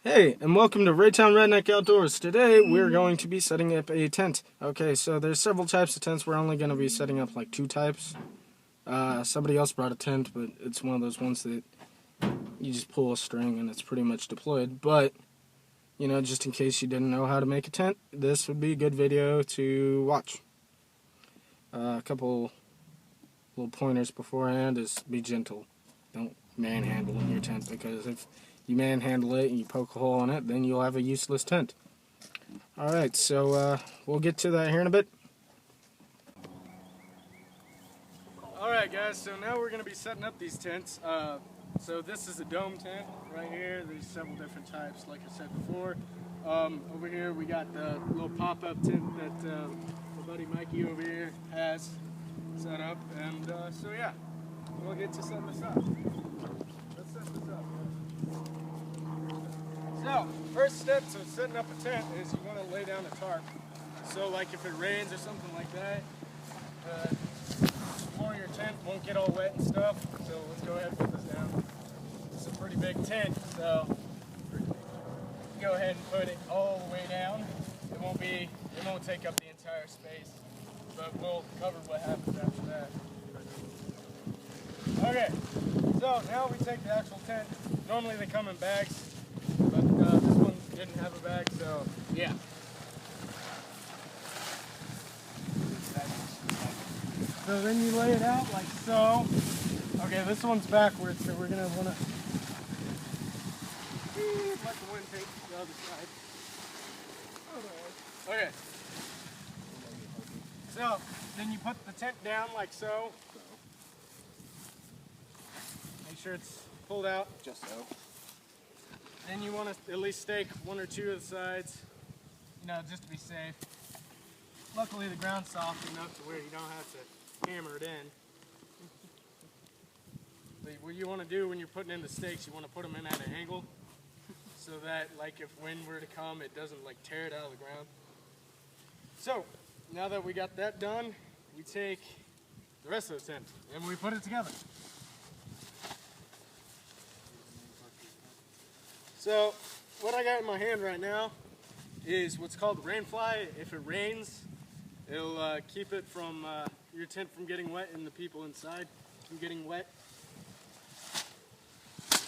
Hey, and welcome to Raytown Redneck Outdoors. Today, we're going to be setting up a tent. Okay, so there's several types of tents. We're only going to be setting up like two types. Somebody else brought a tent, but it's one of those ones that you just pull a string and it's pretty much deployed. But, just in case you didn't know how to make a tent, this would be a good video to watch. A couple little pointers beforehand is be gentle. Don't manhandle in your tent, because if you manhandle it and you poke a hole in it, then you'll have a useless tent. Alright, so we'll get to that here in a bit. Alright guys, so now we're going to be setting up these tents. So this is a dome tent right here. There's several different types, like I said before. Over here we got the little pop-up tent that my buddy Mikey over here has set up. And so yeah, we'll get to setting this up. Let's set this up. So, first step to setting up a tent is you want to lay down a tarp. So like if it rains or something like that, the floor of your tent won't get all wet and stuff. So let's go ahead and put this down. It's a pretty big tent, so go ahead and put it all the way down. It won't take up the entire space, but we'll cover what happens after that. Okay, so now we take the actual tent. Normally they come in bags, but this one didn't have a bag, so yeah. So then you lay it out like so. Okay, this one's backwards, so we're gonna wanna let the wind take the other side. Okay. So then you put the tent down like so. Make sure it's pulled out. Just so. Then you want to at least stake one or two of the sides, just to be safe. Luckily the ground's soft enough to where you don't have to hammer it in. But what you want to do when you're putting in the stakes, you want to put them in at an angle so that like if wind were to come, it doesn't like tear it out of the ground. So now that we got that done, we take the rest of the tent and we put it together. So what I got in my hand right now is what's called rain fly. If it rains, it'll keep it from your tent from getting wet and the people inside from getting wet. So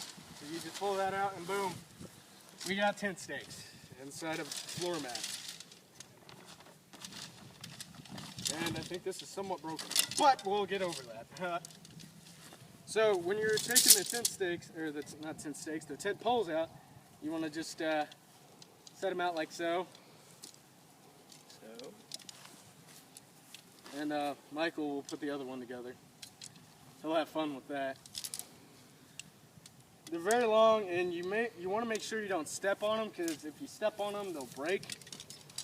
you just pull that out and boom, we got tent stakes inside of floor mat. And I think this is somewhat broken, but we'll get over that. So when you're taking the tent stakes, or not tent stakes, the tent poles out, you want to just set them out like so. And Michael will put the other one together. He'll have fun with that. They're very long, and you want to make sure you don't step on them, because if you step on them, they'll break,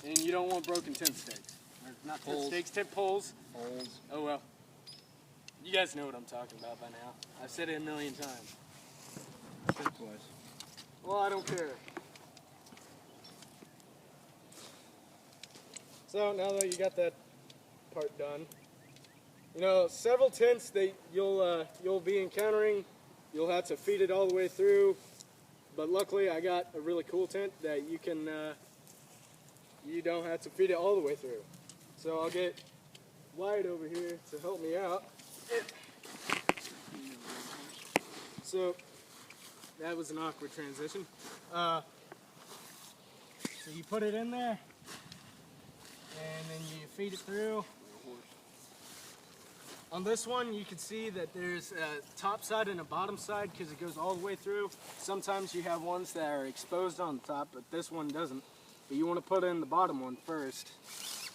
and you don't want broken tent stakes. Or not tent stakes, tent poles. Poles. Oh well. You guys know what I'm talking about by now. I've said it a million times. Well, I don't care. So now that you got that part done, several tents that you'll be encountering, you'll have to feed it all the way through. But luckily, I got a really cool tent that you don't have to feed it all the way through. So I'll get Wyatt over here to help me out. So that was an awkward transition. So you put it in there, and then you feed it through. On this one, you can see that there's a top side and a bottom side because it goes all the way through. Sometimes you have ones that are exposed on the top, but this one doesn't. But you want to put in the bottom one first.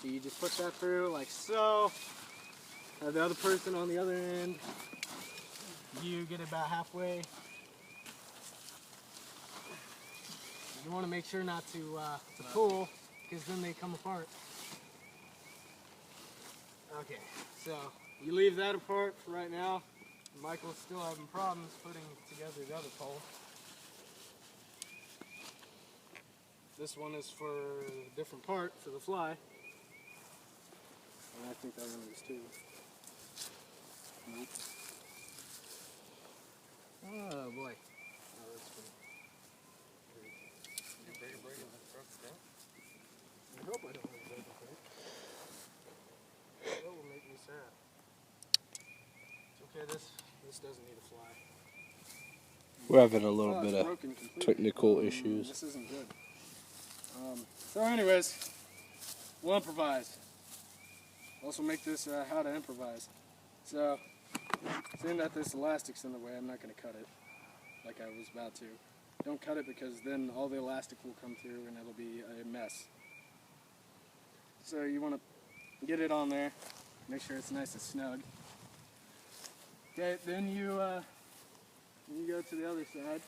So you just put that through like so. The other person on the other end, you get about halfway. You want to make sure not to pull, because then they come apart. Okay, so you leave that apart for right now. Michael's still having problems putting together the other pole. This one is for a different part, for the fly. And I think that one is too. Nope. Oh boy. Oh, that's cool. Okay, this doesn't need a fly. We're having a little bit of broken completely. technical issues. This isn't good. So anyways, we'll improvise. Also make this how to improvise. So, seeing that this elastic's in the way, I'm not going to cut it like I was about to. Don't cut it because then all the elastic will come through and it'll be a mess. So you want to get it on there, make sure it's nice and snug. Okay, then you go to the other side.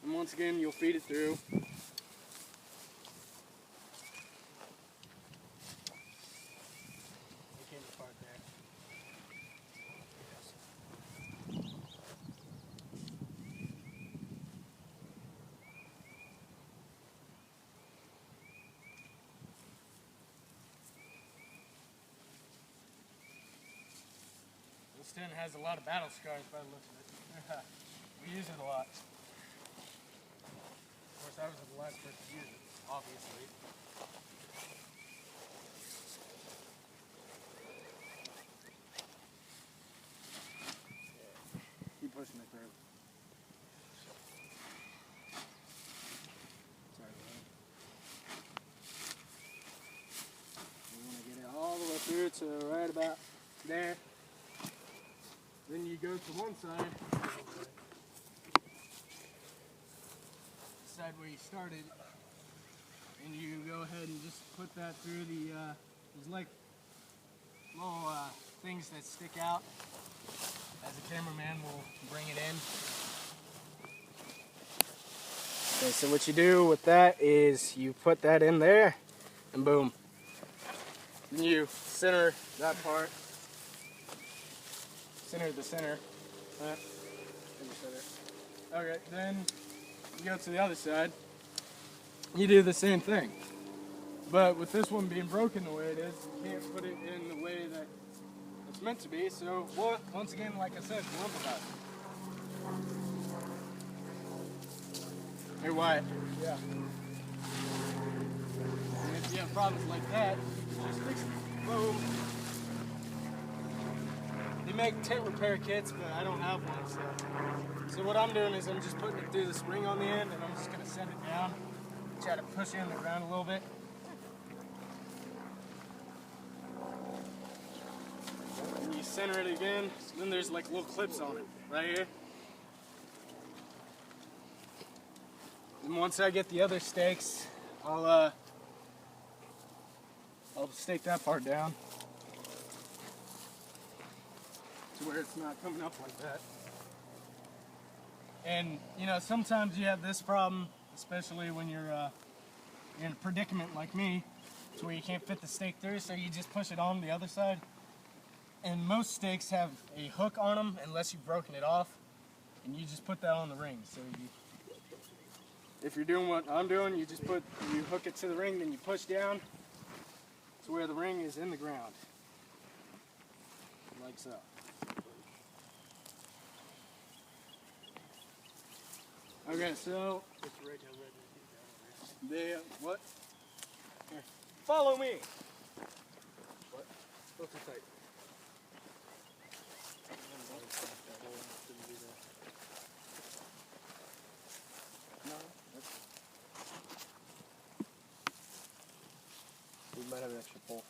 And once again, you'll feed it through. This tent has a lot of battle scars by the looks of it. We use it a lot. Of course, I was the last person to use it, obviously. Keep pushing it through. Sorry about that. You want to get it all the way through to right about there. Then you go to one side, the side where you started, and you go ahead and just put that through the, there's like little things that stick out as a cameraman will bring it in. Okay, so what you do with that is you put that in there, and boom. Then you center that part. Center the center. Okay, then you go to the other side. You do the same thing. But with this one being broken the way it is, you can't put it in the way that it's meant to be. So, once again, like I said, we'll improvise. Hey, Wyatt. Yeah. And if you have problems like that, just fix it. Boom. They make tent repair kits, but I don't have one, so what I'm doing is I'm just putting it through the spring on the end, and I'm just going to set it down, try to push it in the ground a little bit. And you center it again, then there's like little clips on it, right here. And once I get the other stakes, I'll stake that part down to where it's not coming up like that. And you know, sometimes you have this problem, especially when you're in a predicament like me, to where you can't fit the stake through, so you just push it on the other side. And most stakes have a hook on them, unless you've broken it off, and you just put that on the ring. So if you're doing what I'm doing, you hook it to the ring, then you push down to where the ring is in the ground, like so. Okay, so what? Here. Follow me. What? Still too tight. No. We might have an extra pole.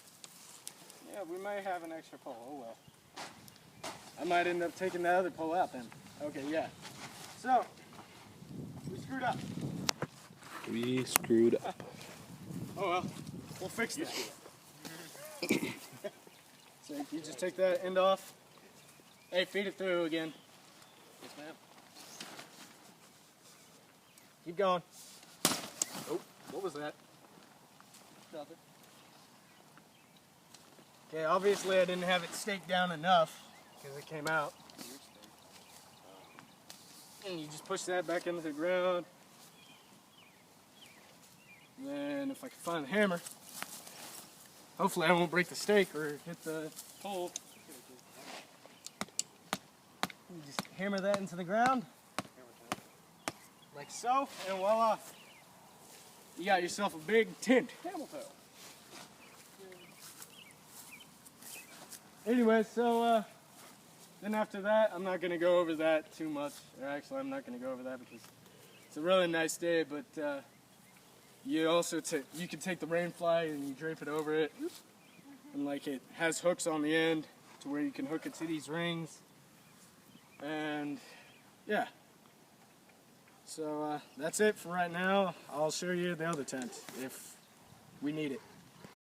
Yeah, we might have an extra pole. Oh well. I might end up taking the other pole out then. Okay, yeah. So. We screwed up. We screwed up. Oh well, we'll fix that. So you just take that end off. Hey, feed it through again. Yes, ma'am. Keep going. Oh, what was that? Nothing. Okay, obviously I didn't have it staked down enough because it came out. And you just push that back into the ground. And then if I can find the hammer, hopefully I won't break the stake or hit the pole. You just hammer that into the ground, like so, and voila. You got yourself a big tent. Camel toe. Anyway, so then after that, I'm not gonna go over that too much. Or actually, I'm not gonna go over that because it's a really nice day. But you also you can take the rain fly and you drape it over it, and like it has hooks on the end to where you can hook it to these rings. And yeah. So that's it for right now. I'll show you the other tent if we need it.